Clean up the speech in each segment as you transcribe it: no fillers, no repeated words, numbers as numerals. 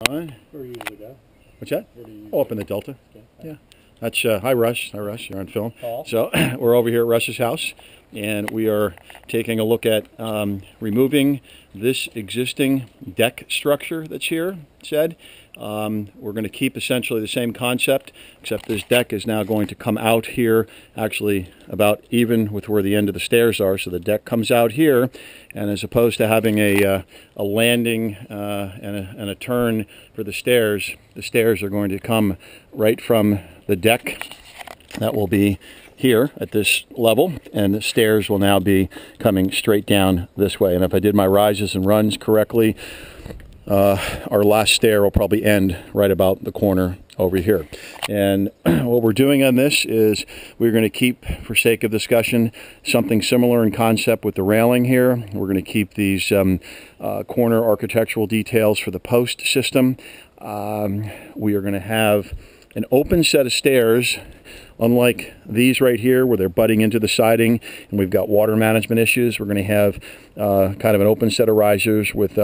On. Where do you usually go? What's that? Where do you Oh, up in the Delta. Okay. Yeah. That's hi Russ. Hi Russ. You're on film. Paul? So we're over here at Russ's house, and we are taking a look at removing this existing deck structure that's here. We're going to keep essentially the same concept, except this deck is now going to come out here, actually about even with where the end of the stairs are. So the deck comes out here, and as opposed to having a landing and a turn for the stairs are going to come right from the deck that will be here at this level, and the stairs will now be coming straight down this way. And if I did my rises and runs correctly, our last stair will probably end right about the corner over here. And what we're doing on this is we're going to keep, for sake of discussion, something similar in concept with the railing here. We're going to keep these corner architectural details for the post system. We are going to have an open set of stairs, unlike these right here where they're butting into the siding and we've got water management issues. We're going to have kind of an open set of risers with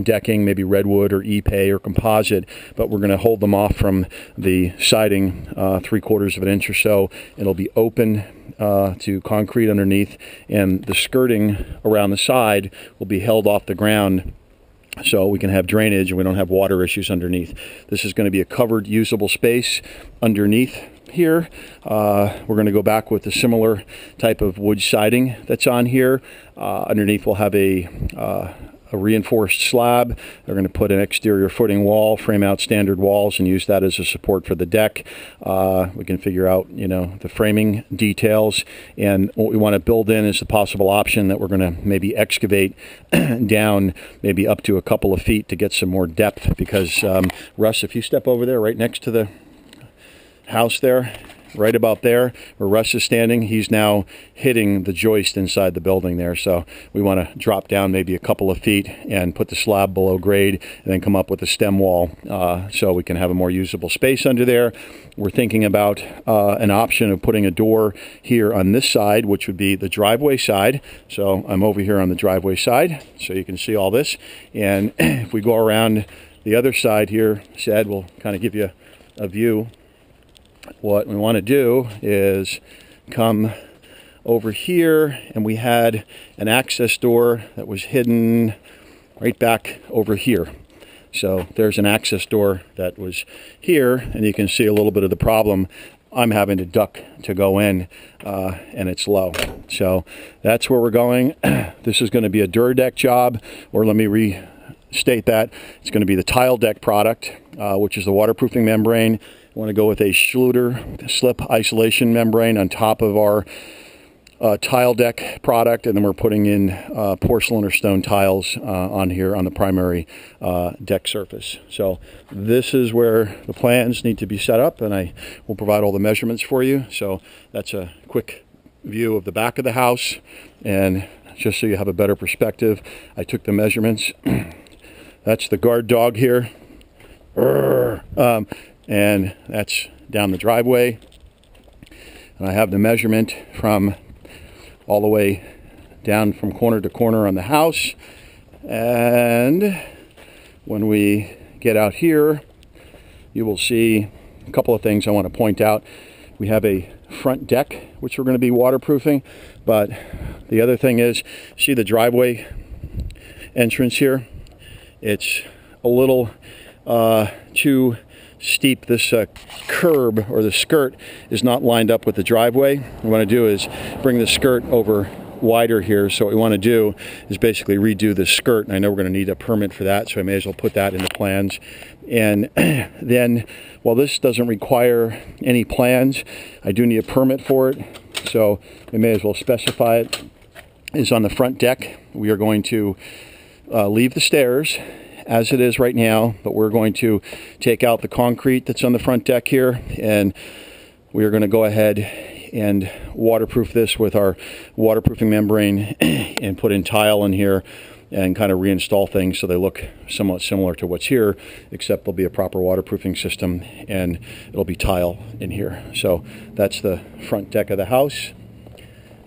decking, maybe redwood or epay or composite, but we're going to hold them off from the siding 3/4 of an inch or so. It'll be open to concrete underneath, and the skirting around the side will be held off the ground so we can have drainage and we don't have water issues underneath. This is going to be a covered usable space underneath here. We're going to go back with a similar type of wood siding that's on here. Underneath we'll have a reinforced slab. They're going to put an exterior footing wall, frame out standard walls, and use that as a support for the deck. We can figure out, the framing details, and what we want to build in is the possible option that we're going to maybe excavate down maybe up to a couple of feet to get some more depth, because Russ, if you step over there right next to the house there, right about there where Russ is standing, he's now hitting the joist inside the building there. So we want to drop down maybe a couple of feet and put the slab below grade, and then come up with a stem wall so we can have a more usable space under there. We're thinking about an option of putting a door here on this side, which would be the driveway side. So I'm over here on the driveway side so you can see all this. And if we go around the other side here, we'll kind of give you a view. What we want to do is come over here, and we had an access door that was hidden right back over here. So there's an access door that was here, and you can see a little bit of the problem. I'm having to duck to go in, and it's low. So that's where we're going. This is going to be a Duradeck job, or let me restate that. It's going to be the tile deck product, which is the waterproofing membrane. We want to go with a Schluter slip isolation membrane on top of our tile deck product, and then we're putting in porcelain or stone tiles on here on the primary deck surface. So this is where the plans need to be set up, and I will provide all the measurements for you. So that's a quick view of the back of the house, and just so you have a better perspective, I took the measurements. That's the guard dog here. And that's down the driveway, and I have the measurement from all the way down from corner to corner on the house. And when we get out here, you will see a couple of things I want to point out. We have a front deck which we're going to be waterproofing, but the other thing is, see the driveway entrance here? It's a little too steep. This curb, or the skirt, is not lined up with the driveway. What we want to do is bring the skirt over wider here. So what we want to do is basically redo the skirt, and I know we're going to need a permit for that, so I may as well put that in the plans. And then, while this doesn't require any plans, I do need a permit for it, so we may as well specify it. Is on the front deck. We are going to leave the stairs as it is right now, but we're going to take out the concrete that's on the front deck here, and we are going to go ahead and waterproof this with our waterproofing membrane and put in tile in here and kind of reinstall things so they look somewhat similar to what's here, except there'll be a proper waterproofing system and it'll be tile in here. So that's the front deck of the house.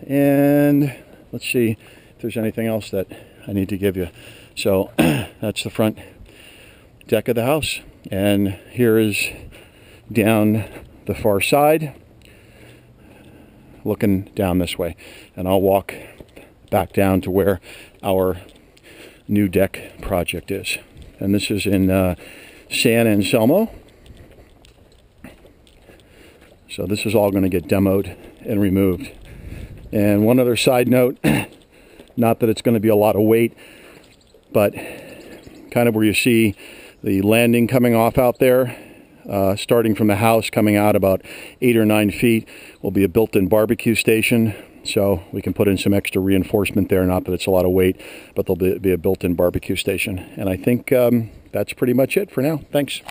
And let's see if there's anything else that I need to give you. So that's the front deck of the house. And here is down the far side, looking down this way. And I'll walk back down to where our new deck project is. And this is in San Anselmo. So this is all going to get demoed and removed. And one other side note, not that it's going to be a lot of weight, but kind of where you see the landing coming off out there, starting from the house, coming out about 8 or 9 feet, will be a built-in barbecue station. So we can put in some extra reinforcement there, not that it's a lot of weight, but there'll be a built-in barbecue station. And I think that's pretty much it for now. Thanks.